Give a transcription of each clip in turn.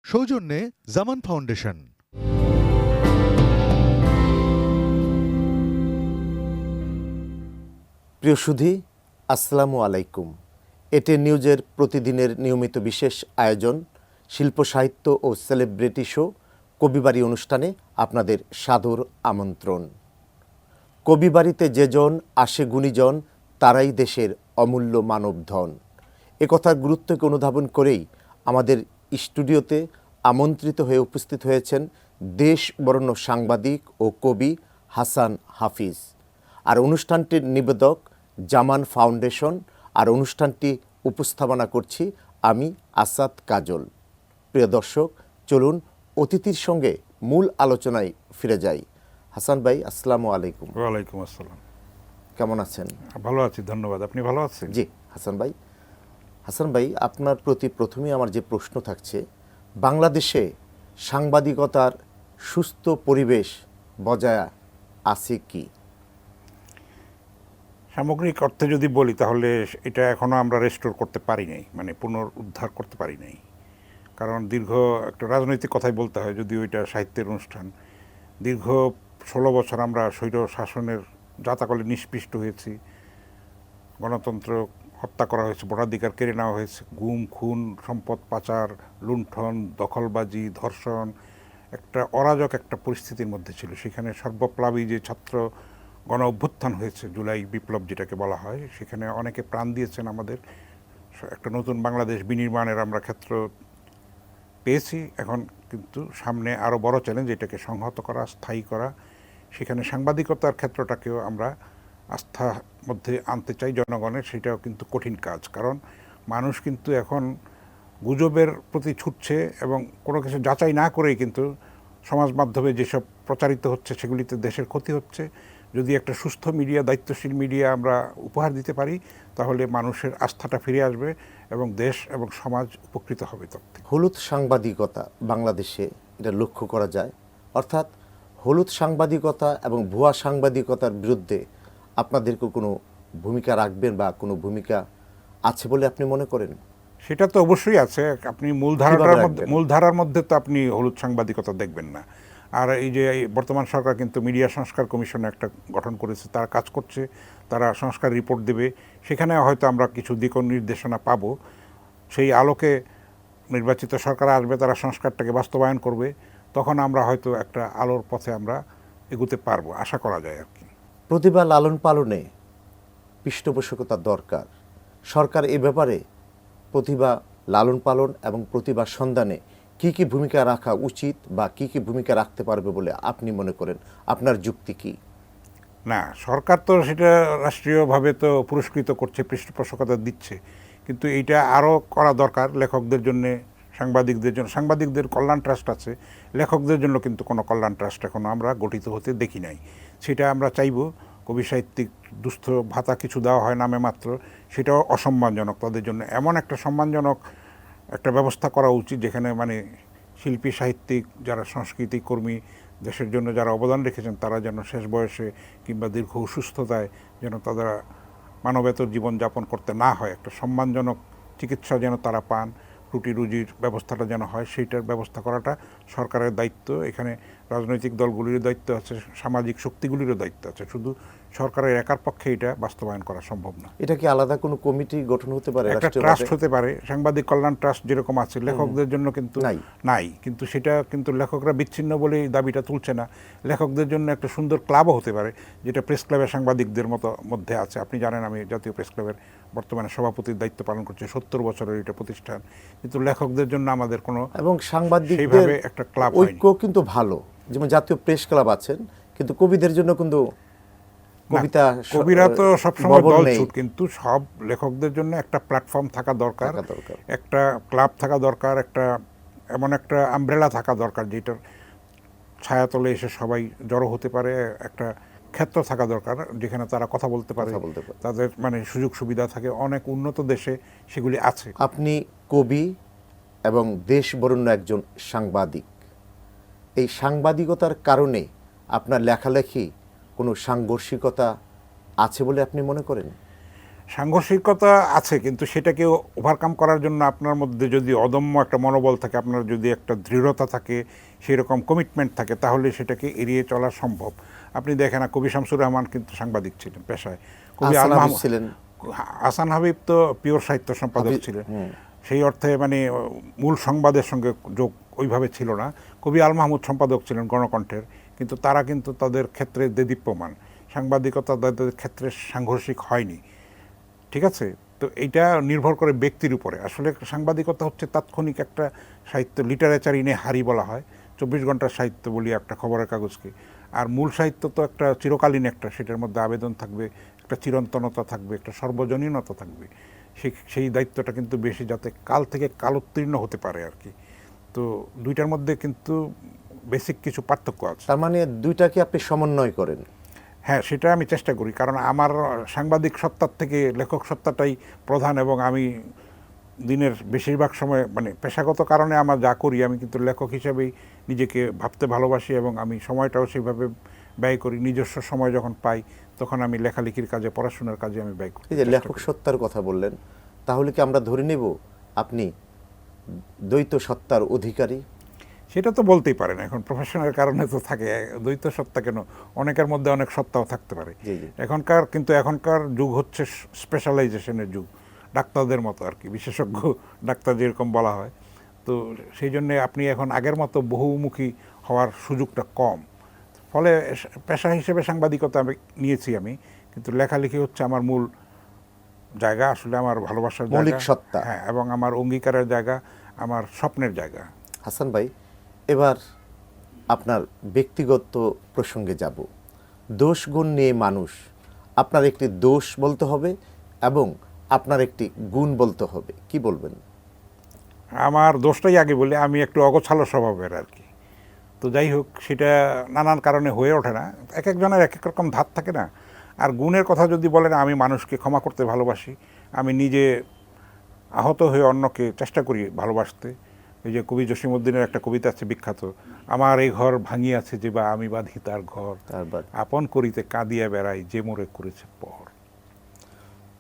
সৌজন্যে জামান ফাউন্ডেশন। প্রিয় সুধী, আসসালামু আলাইকুম। এটি নিউজের প্রতিদিনের নিয়মিত বিশেষ আয়োজন শিল্প সাহিত্য ও সেলিব্রিটি শো কবিবাড়ি অনুষ্ঠানে আপনাদের সাদর আমন্ত্রণ। কবিবাড়িতে যেজন আসে গুণীজন, তারাই দেশের অমূল্য মানবধন। একথার গুরুত্বকে অনুধাবন করেই আমাদের স্টুডিওতে আমন্ত্রিত হয়ে উপস্থিত হয়েছেন দেশ বরেণ্য সাংবাদিক ও কবি হাসান হাফিজ। আর অনুষ্ঠানটির নিবেদক জামান ফাউন্ডেশন। আর অনুষ্ঠানটি উপস্থাপনা করছি আমি আসাদ কাজল। প্রিয় দর্শক, চলুন অতিথির সঙ্গে মূল আলোচনায় ফিরে যাই। হাসান ভাই, আসসালামু আলাইকুম। ওয়ালাইকুম আসসালাম। কেমন আছেন? ভালো আছি, ধন্যবাদ। আপনি ভালো আছেন? জি হাসান ভাই, আপনার প্রতি প্রথমেই আমার যে প্রশ্ন থাকছে, বাংলাদেশে সাংবাদিকতার সুস্থ পরিবেশ বজায় আছে কি? সামগ্রিক অর্থে যদি বলি তাহলে এটা এখনো আমরা রেস্টোর করতে পারি নাই, মানে পুনরুদ্ধার করতে পারি নাই। কারণ দীর্ঘ একটা রাজনৈতিক কথাই বলতে হয়, যদিও এটা সাহিত্যের অনুষ্ঠান। দীর্ঘ 16 বছর আমরা স্বৈর শাসনের জাতাকলে নিষ্পিষ্ট হয়েছি। গণতন্ত্র হত্যা করা হয়েছে, ভোটাধিকার কেড়ে নেওয়া হয়েছে, গুম খুন, সম্পদ পাচার, লুণ্ঠন, দখলবাজি, ধর্ষণ, একটা অরাজক একটা পরিস্থিতির মধ্যে ছিল। সেখানে সর্বপ্লাবী যে ছাত্র গণ অভ্যুত্থান হয়েছে, জুলাই বিপ্লব যেটাকে বলা হয়, সেখানে অনেকে প্রাণ দিয়েছেন। আমাদের একটা নতুন বাংলাদেশ বিনির্মাণের আমরা ক্ষেত্র পেয়েছি। এখন কিন্তু সামনে আরও বড় চ্যালেঞ্জ, এটাকে সংহত করা, স্থায়ী করা। সেখানে সাংবাদিকতার ক্ষেত্রটাকেও আমরা আস্থার মধ্যে আনতে চাই জনগণের। সেটাও কিন্তু কঠিন কাজ, কারণ মানুষ কিন্তু এখন গুজবের প্রতি ছুটছে এবং কোনো কিছু যাচাই না করেই কিন্তু সমাজ মাধ্যমে যেসব প্রচারিত হচ্ছে সেগুলিতে দেশের ক্ষতি হচ্ছে। যদি একটা সুস্থ মিডিয়া, দায়িত্বশীল মিডিয়া আমরা উপহার দিতে পারি, তাহলে মানুষের আস্থাটা ফিরে আসবে এবং দেশ এবং সমাজ উপকৃত হবে। তথ্যে হলুদ সাংবাদিকতা বাংলাদেশে এটা লক্ষ্য করা যায়। অর্থাৎ হলুদ সাংবাদিকতা এবং ভুয়া সাংবাদিকতার বিরুদ্ধে আপনাদেরকে কোনো ভূমিকা রাখবেন বা কোনো ভূমিকা আছে বলে আপনি মনে করেন? সেটা তো অবশ্যই আছে। আপনি মূলধারার মধ্যে তো আপনি হলুদ সাংবাদিকতা দেখবেন না। আর এই যে বর্তমান সরকার কিন্তু মিডিয়া সংস্কার কমিশন একটা গঠন করেছে, তারা কাজ করছে, তারা সংস্কার রিপোর্ট দেবে। সেখানে হয়তো আমরা কিছু দিক নির্দেশনা পাবো। সেই আলোকে নির্বাচিত সরকার আসবে, তারা সংস্কারটাকে বাস্তবায়ন করবে। তখন আমরা হয়তো একটা আলোর পথে আমরা এগুতে পারবো, আশা করা যায় আর কি। প্রতিভা লালন পালনে পৃষ্ঠপোষকতা দরকার। সরকার এ ব্যাপারে প্রতিভা লালন পালন এবং প্রতিভা সন্ধানে কি কি ভূমিকা রাখা উচিত বা কি কি ভূমিকা রাখতে পারবে বলে আপনি মনে করেন? আপনার যুক্তি কি? না, সরকার তো সেটা রাষ্ট্রীয়ভাবে তো পুরস্কৃত করছে, পৃষ্ঠপোষকতা দিচ্ছে, কিন্তু এইটা আরও করা দরকার লেখকদের জন্যে, সাংবাদিকদের জন্য। সাংবাদিকদের কল্যাণ ট্রাস্ট আছে, লেখকদের জন্য কিন্তু কোনো কল্যাণ ট্রাস্ট এখনও আমরা গঠিত হতে দেখি নাই। সেটা আমরা চাইব। কবি সাহিত্যিক দুস্থ ভাতা কিছু দেওয়া হয় নামে মাত্র, সেটাও অসম্মানজনক তাদের জন্য। এমন একটা সম্মানজনক একটা ব্যবস্থা করা উচিত যেখানে মানে শিল্পী সাহিত্যিক যারা সংস্কৃতি কর্মী, দেশের জন্য যারা অবদান রেখেছেন, তারা যেন শেষ বয়সে কিংবা দীর্ঘ অসুস্থতায় যেন তারা মানবেতর জীবনযাপন করতে না হয়, একটা সম্মানজনক চিকিৎসা যেন তারা পান, রুটি রুজির ব্যবস্থাটা যেন হয়, সেইটার ব্যবস্থা করাটা সরকারের দায়িত্ব। এখানে রাজনৈতিক দলগুলির দায়িত্ব আছে, সামাজিক শক্তিগুলিরও দায়িত্ব আছে। শুধু সরকারের একার পক্ষে এটা বাস্তবায়ন করা সম্ভব না। এটা কি আলাদা কোনো কমিটি গঠন হতে পারে? একটা ট্রাস্ট হতে পারে, সাংবাদিক কল্যাণ ট্রাস্ট যেরকম আছে, লেখকদের জন্য কিন্তু নাই। কিন্তু সেটা কিন্তু লেখকরা বিচ্ছিন্ন বলেই দাবিটা তুলছে না। লেখকদের জন্য একটা সুন্দর ক্লাবও হতে পারে, যেটা প্রেস ক্লাবের সাংবাদিকদের মধ্যে আছে। আপনি জানেন আমি জাতীয় প্রেস ক্লাবের বর্তমানে সভাপতির দায়িত্ব পালন করছি, 70 বছরের এটা প্রতিষ্ঠান। কিন্তু লেখকদের জন্য আমাদের কোনো এবং সাংবাদিকদের একটা ক্লাব ঐক্য কিন্তু ভালো, যেমন জাতীয় প্রেস ক্লাব আছেন, কিন্তু কবিদের জন্য কিন্তু কবিরা তো সবসময় দলছুট, কিন্তু সব লেখকদের জন্য একটা প্ল্যাটফর্ম থাকা দরকার, একটা ক্লাব থাকা দরকার, একটা এমন একটা আমব্রেলা থাকা দরকার যেটার ছায়াতলে এসে সবাই জড়ো হতে পারে, একটা ক্ষেত্র থাকা দরকার যেখানে তারা কথা বলতে পারে, তাদের মানে সুযোগ সুবিধা থাকে। অনেক উন্নত দেশে সেগুলি আছে। আপনি কবি এবং দেশ বরেণ্য একজন সাংবাদিক। এই সাংবাদিকতার কারণে আপনার লেখালেখি কোনো সাংঘর্ষিকতা আছে বলে আপনি মনে করেন? সাংঘর্ষিকতা আছে, কিন্তু সেটাকে ওভারকাম করার জন্য আপনার মধ্যে যদি অদম্য একটা মনোবল থাকে, আপনার যদি একটা দৃঢ়তা থাকে, সেরকম কমিটমেন্ট থাকে, তাহলে সেটাকে এড়িয়ে চলা সম্ভব। আপনি দেখেন না, কবি শামসুর রহমান কিন্তু সাংবাদিক ছিলেন পেশায়। কবি আহসান আল হাবিব মাহমুদ ছিলেন। আহসান হাবিব তো পিওর সাহিত্য সম্পাদক ছিলেন, সেই অর্থে মানে মূল সংবাদের সঙ্গে যোগ ওইভাবে ছিল না। কবি আল মাহমুদ সম্পাদক ছিলেন গণকণ্ঠের, কিন্তু তারা কিন্তু তাদের ক্ষেত্রে দেদীপ্যমান, সাংবাদিকতা তাদের ক্ষেত্রে সাংঘর্ষিক হয়নি। ঠিক আছে, তো এইটা নির্ভর করে ব্যক্তির উপরে। আসলে সাংবাদিকতা হচ্ছে তাৎক্ষণিক একটা সাহিত্য, লিটারেচার ইনে হারি বলা হয়, 24 ঘন্টার সাহিত্য বলি একটা খবরের কাগজকে। আর মূল সাহিত্য তো একটা চিরকালীন, একটা সেটার মধ্যে আবেদন থাকবে, একটা চিরন্তনতা থাকবে, একটা সর্বজনীনতা থাকবে। সেই দায়িত্বটা কিন্তু বেশি, যাতে কাল থেকে কালোত্তীর্ণ হতে পারে আর কি। তো দুইটার মধ্যে কিন্তু বেসিক কিছু পার্থক্য আছে। তার মানে দুইটাকে আপনি সমন্বয় করেন? হ্যাঁ, সেটা আমি চেষ্টা করি, কারণ আমার সাংবাদিক সত্তার থেকে লেখক সত্তাটাই প্রধান, এবং আমি দিনের বেশিরভাগ সময় মানে পেশাগত কারণে আমার যা করি, আমি কিন্তু লেখক হিসেবেই নিজেকে ভাবতে ভালোবাসি, এবং আমি সময়টাও সেইভাবে ব্যয় করি। নিজস্ব সময় যখন পাই তখন আমি লেখালেখির কাজে, পড়াশোনার কাজে আমি ব্যয় করি। এই যে লেখক সত্তার কথা বললেন, তাহলে কি আমরা ধরে নেব আপনি দ্বৈত সত্তার অধিকারী? সেটা তো বলতেই পারেন, এখন প্রফেশনের কারণে তো থাকে, দ্বৈত সত্তা কেন, অনেকের মধ্যে অনেক সত্তাও থাকতে পারে। জি জি। এখনকার যুগ হচ্ছে স্পেশালাইজেশনের যুগ, ডাক্তারদের মতো আর কি, বিশেষজ্ঞ ডাক্তার যেরকম বলা হয়। তো সেই জন্যে আপনি এখন আগের মতো বহুমুখী হওয়ার সুযোগটা কম। ফলে পেশা হিসেবে সাংবাদিকতা নিয়েছি আমি, কিন্তু লেখালেখি হচ্ছে আমার মূল জায়গা, আসলে আমার ভালোবাসার জায়গা, মৌলিক সত্তা। হ্যাঁ, এবং আমার অঙ্গীকারের জায়গা, আমার স্বপ্নের জায়গা। হাসান ভাই, এবার আপনার ব্যক্তিগত প্রসঙ্গে যাব। দোষ গুণ নিয়ে মানুষ, আপনার একটি দোষ বলতে হবে এবং আপনার একটি গুণ বলতে হবে, কি বলবেন? আমার দোষটাই আগে বলি, আমি একটু অগোছালো স্বভাবের আর কি। তো যাই হোক, সেটা নানান কারণে হয়ে ওঠে না, এক একজনের এক এক রকম ধাত থাকে না। আর গুণের কথা যদি বলেন, আমি মানুষকে ক্ষমা করতে ভালোবাসি, আমি নিজে আহত হয়ে অন্যকে চেষ্টা করি ভালোবাসতে। এই যে কবি জসিমউদ্দিনের একটা কবিতা আছে বিখ্যাত, আমার এই ঘর ভাঙিয়াছে যে বা আমি বাঁধি তার ঘর, আপন করিতে কাঁদিয়া বেড়াই যে মোরে করেছে পর।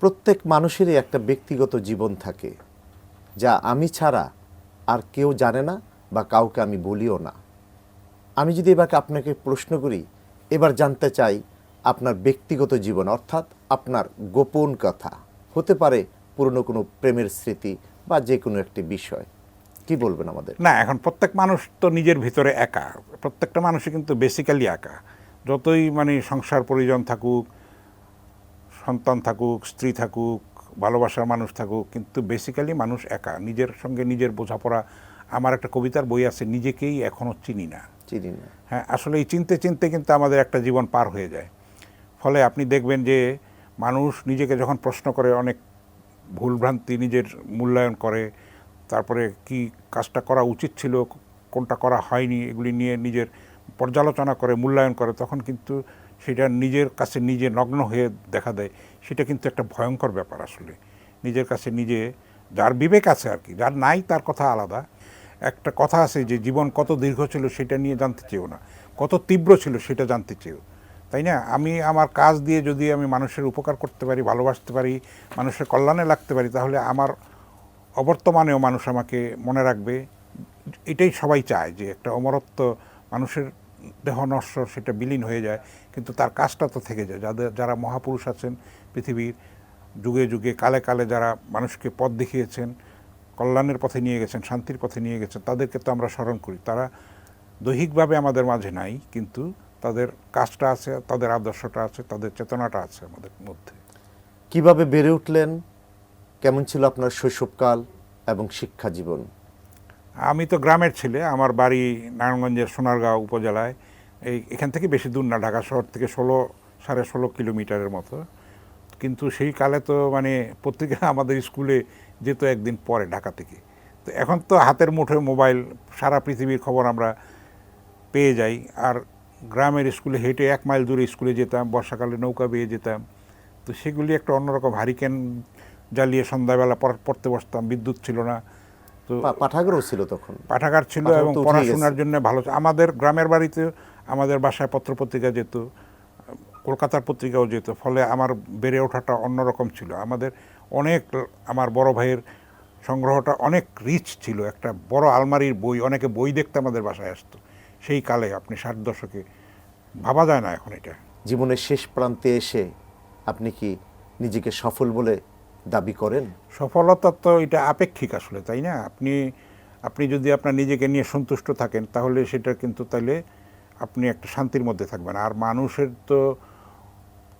প্রত্যেক মানুষেরই একটা ব্যক্তিগত জীবন থাকে, যা আমি ছাড়া আর কেউ জানে না বা কাউকে আমি বলিও না। আমি যদি এবার আপনাকে প্রশ্ন করি, এবার জানতে চাই আপনার ব্যক্তিগত জীবন, অর্থাৎ আপনার গোপন কথা, হতে পারে পুরনো কোনো প্রেমের স্মৃতি বা যে কোনো একটি বিষয়, কি বলবেন আমাদের? না, এখন প্রত্যেক মানুষ তো নিজের ভিতরে একা, প্রত্যেকটা মানুষই কিন্তু বেসিক্যালি একা। যতই মানে সংসার পরিজন থাকুক, সন্তান থাকুক, স্ত্রী থাকুক, ভালোবাসার মানুষ থাকুক, কিন্তু বেসিক্যালি মানুষ একা, নিজের সঙ্গে নিজের বোঝাপড়া। আমার একটা কবিতার বই আছে, নিজেকেই এখনও চিনি না। চিনি না। হ্যাঁ, আসলে এই চিনতে চিনতে কিন্তু আমাদের একটা জীবন পার হয়ে যায়। ফলে আপনি দেখবেন যে মানুষ নিজেকে যখন প্রশ্ন করে, অনেক ভুলভ্রান্তি নিজের মূল্যায়ন করে, তারপরে কি কাজটা করা উচিত ছিল, কোনটা করা হয়নি, এগুলি নিয়ে নিজের পর্যালোচনা করে, মূল্যায়ন করে, তখন কিন্তু সেটা নিজের কাছে নিজে নগ্ন হয়ে দেখা দেয়। সেটা কিন্তু একটা ভয়ঙ্কর ব্যাপার আসলে। নিজের কাছে নিজে, যার বিবেক আছে আর কি, যার নাই তার কথা আলাদা। একটা কথা আছে যে জীবন কত দীর্ঘ ছিল সেটা নিয়ে জানতে চেয়েও না, কত তীব্র ছিল সেটা জানতে চেয়েও, তাই না? আমি আমার কাজ দিয়ে যদি আমি মানুষের উপকার করতে পারি, ভালোবাসতে পারি, মানুষের কল্যাণে লাগতে পারি, তাহলে আমার অবর্তমানেও মানুষ আমাকে মনে রাখবে। এটাই সবাই চায়, যে একটা অমরত্ব, মানুষের দেহ নশ্বর, সেটা বিলীন হয়ে যায়, কিন্তু তার কাজটা তো থেকে যায়। যারা মহাপুরুষ আছেন পৃথিবীর, যুগে যুগে কালে কালে যারা মানুষকে পথ দেখিয়েছেন, কল্যাণের পথে নিয়ে গেছেন, শান্তির পথে নিয়ে গেছেন, তাদেরকে তো আমরা স্মরণ করি। তারা দৈহিকভাবে আমাদের মাঝে নাই, কিন্তু তাদের কাজটা আছে, তাদের আদর্শটা আছে, তাদের চেতনাটা আছে আমাদের মধ্যে। কিভাবে বেড়ে উঠলেন, কেমন ছিল আপনার শৈশবকাল এবং শিক্ষা জীবন? আমি তো গ্রামের ছেলে, আমার বাড়ি নারায়ণগঞ্জের সোনারগাঁও উপজেলায়। এখান থেকে বেশি দূর না, ঢাকা শহর থেকে 16-16.5 কিলোমিটারের মতো। কিন্তু সেই কালে তো মানে পত্রিকা আমাদের স্কুলে যেত একদিন পরে ঢাকা থেকে। তো এখন তো হাতের মুঠোয় মোবাইল, সারা পৃথিবীর খবর আমরা পেয়ে যাই। আর গ্রামের স্কুলে হেঁটে 1 মাইল দূরে স্কুলে যেতাম, বর্ষাকালে নৌকা বেয়ে যেতাম। তো সেগুলি একটা অন্যরকম, হারিকেন জ্বালিয়ে সন্ধ্যাবেলা পড়তে বসতাম, বিদ্যুৎ ছিল না। তো পাঠাগারও ছিল তখন? পাঠাগার ছিল, এবং পড়াশোনার জন্য ভালো। আমাদের গ্রামের বাড়িতে, আমাদের বাসায় পত্রপত্রিকা যেত, কলকাতার পত্রিকাও যেত, ফলে আমার বেড়ে ওঠাটা অন্যরকম ছিল। আমার বড় ভাইয়ের সংগ্রহটা অনেক রিচ ছিল, একটা বড় আলমারির বই, অনেকে বই দেখতে আমাদের বাসায় আসতো সেই কালে, আপনি 60 দশকে, ভাবা যায় না এখন এটা। জীবনের শেষ প্রান্তে এসে আপনি কি নিজেকে সফল বলে দাবি করেন? সফলতা তো এটা আপেক্ষিক আসলে, তাই না? আপনি যদি আপনার নিজেকে নিয়ে সন্তুষ্ট থাকেন তাহলে সেটা কিন্তু তাহলে আপনি একটা শান্তির মধ্যে থাকবেন। আর মানুষের তো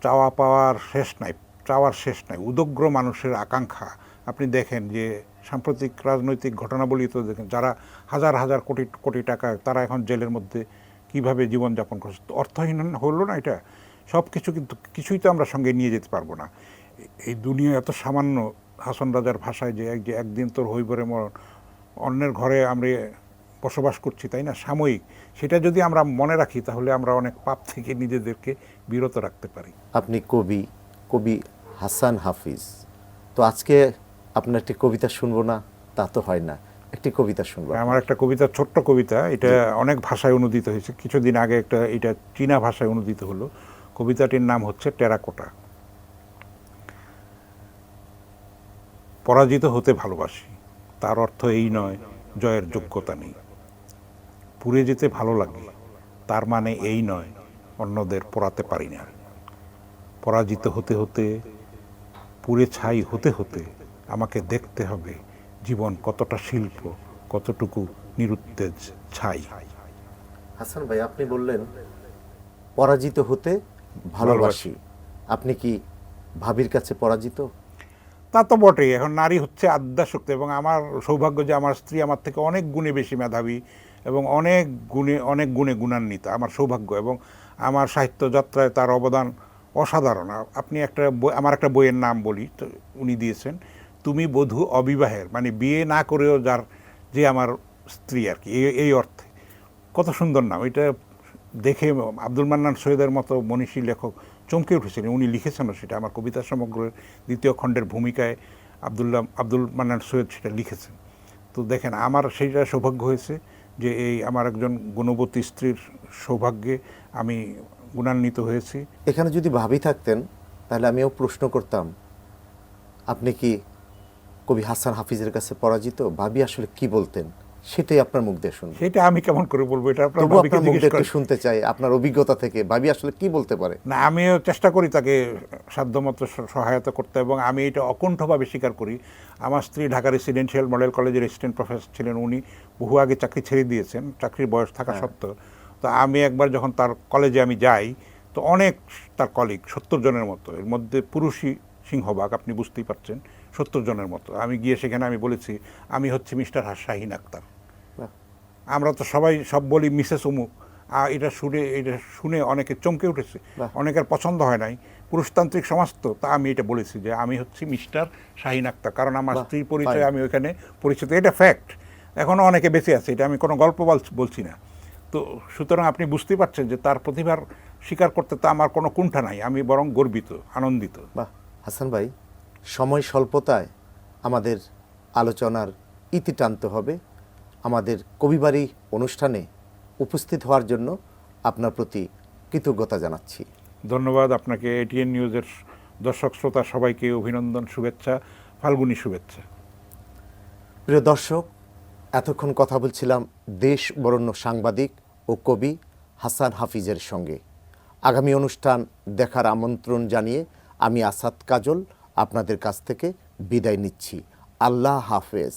চাওয়ার শেষ নাই, উদগ্র মানুষের আকাঙ্ক্ষা। আপনি দেখেন যে সাম্প্রতিক রাজনৈতিক ঘটনাবলী তো দেখেন, যারা হাজার হাজার কোটি কোটি টাকা, তারা এখন জেলের মধ্যে কিভাবে জীবনযাপন করছে। অর্থহীন হলো না এটা? সব কিছু কিন্তু কিছুই তো আমরা সঙ্গে নিয়ে যেতে পারবো না। এই দুনিয়া এত সামান্য, হাসন রাজার ভাষায় যে একদিন তোর হইবরে মরণ, অন্যের ঘরে আমরা বসবাস করছি, তাই না, সাময়িক। সেটা যদি আমরা মনে রাখি তাহলে আমরা অনেক পাপ থেকে নিজেদেরকে বিরত রাখতে পারি। আপনি কবি হাসান হাফিজ, তো আজকে আপনার একটি কবিতা শুনবো না তা তো হয় না, একটি কবিতা শুনবো। আমার একটা কবিতা, ছোট্ট কবিতা, এটা অনেক ভাষায় অনুদিত হয়েছে। কিছুদিন আগে এটা চীনা ভাষায় অনুদিত হলো। কবিতাটির নাম হচ্ছে টেরাকোটা। পরাজিত হতে ভালোবাসি, তার অর্থ এই নয় জয়ের যোগ্যতা নেই। পুড়ে যেতে ভালো লাগে, তার মানে এই নয় অন্যদের পোড়াতে পারি না। পরাজিত হতে হতে, পুড়ে ছাই হতে হতে আমাকে দেখতে হবে জীবন কতটা শিল্প, কতটুকু নিরুত্তেজ ছাই। হাসান ভাই, আপনি বললেন পরাজিত হতে ভালোবাসি, আপনি কি ভাবির কাছে পরাজিত? তা তো বটেই। এখন নারী হচ্ছে আদ্যাশক্তি, এবং আমার সৌভাগ্য যে আমার স্ত্রী আমার থেকে অনেক গুণে বেশি মেধাবী এবং অনেক গুণে গুণান্বিত, আমার সৌভাগ্য। এবং আমার সাহিত্য যাত্রায় তার অবদান অসাধারণ। আপনি আমার একটা বইয়ের নাম বলি, তো উনি দিয়েছেন, তুমি বধূ অবিবাহের, মানে বিয়ে না করেও যে আমার স্ত্রী আর কি, এই অর্থে। কত সুন্দর নাম এটা! দেখে আব্দুল মান্নান সৈয়দের মতো মনীষী লেখক চমকে উঠেছিলেন। উনি লিখেছেনও সেটা, আমার কবিতা সমগ্রের 2য় খণ্ডের ভূমিকায় আব্দুল মান্নান সৈয়দ সেটা লিখেছেন। তো দেখেন, আমার সেইটা সৌভাগ্য হয়েছে যে এই আমার একজন গুণবতী স্ত্রীর সৌভাগ্যে আমি গুণান্বিত হয়েছি। এখানে যদি ভাবি থাকতেন তাহলে আমিও প্রশ্ন করতাম, আপনি কি কবি হাসান হাফিজের কাছে পরাজিত? ভাবি আসলে কি বলতেন সেটাই আপনার মুখ দিয়ে শুনবো। সেটা আমি কেমন করে বলবো, এটা আপনার তবু ভাবিকে আপনার মুখ জিজ্ঞেস দিয়ে একটু করেন। শুনতে চাই, আপনার অভিজ্ঞতা থেকে ভাবি আসলে কি বলতে পারে। না, আমিও চেষ্টা করি তাকে সাধ্যমতো সহায়তা করতে, এবং আমি এটা অকুণ্ঠভাবে স্বীকার করি। আমার স্ত্রী ঢাকা রেসিডেন্সিয়াল মডেল কলেজের অ্যাসিস্ট্যান্ট প্রফেসর ছিলেন। উনি বহু আগে চাকরি ছেড়ে দিয়েছেন, চাকরির বয়স থাকা সত্ত্বেও। তো আমি একবার যখন তার কলেজে আমি যাই, তো অনেক তার কলিগ, 70 জনের মতো, এর মধ্যে পুরুষই সিংহভাগ, আপনি বুঝতেই পারছেন, 70 জনের মতো। আমি গিয়ে সেখানে আমি বলেছি, আমি হচ্ছে মিস্টার শাহীন আক্তার। আমরা তো সবাই সব বলি মিসেস অমুক। এটা শুনে অনেকে চমকে উঠেছে, অনেকের পছন্দ হয় নাই, পুরুষতান্ত্রিক সমাজ তো। তা আমি এটা বলেছি যে আমি হচ্ছি মিস্টার শাহীন আক্তার, কারণ আমার স্ত্রীর পরিচয় আমি ওইখানে পরিচিত। এটা ফ্যাক্ট, এখনও অনেকে বেঁচে আছে, এটা আমি কোনো গল্প বলছি না। তো সুতরাং আপনি বুঝতেই পারছেন যে তার প্রতিভার স্বীকার করতে তো আমার কোনো কুণ্ঠা নাই, আমি বরং গর্বিত, আনন্দিত। বাহ হাসান ভাই, সময় স্বল্পতায় আমাদের আলোচনার ইতি টানতে হবে। আমাদের কবিবাড়ি অনুষ্ঠানে উপস্থিত হওয়ার জন্য আপনার প্রতি কৃতজ্ঞতা জানাচ্ছি। ধন্যবাদ আপনাকে। এটিএন নিউজের দর্শক শ্রোতা সবাইকে অভিনন্দন, শুভেচ্ছা, ফাল্গুনী শুভেচ্ছা। প্রিয় দর্শক, এতক্ষণ কথা বলছিলাম দেশ বরেণ্য সাংবাদিক ও কবি হাসান হাফিজের সঙ্গে। আগামী অনুষ্ঠান দেখার আমন্ত্রণ জানিয়ে আমি আসাদ কাজল আপনাদের কাছ থেকে বিদায় নিচ্ছি। আল্লাহ হাফেজ।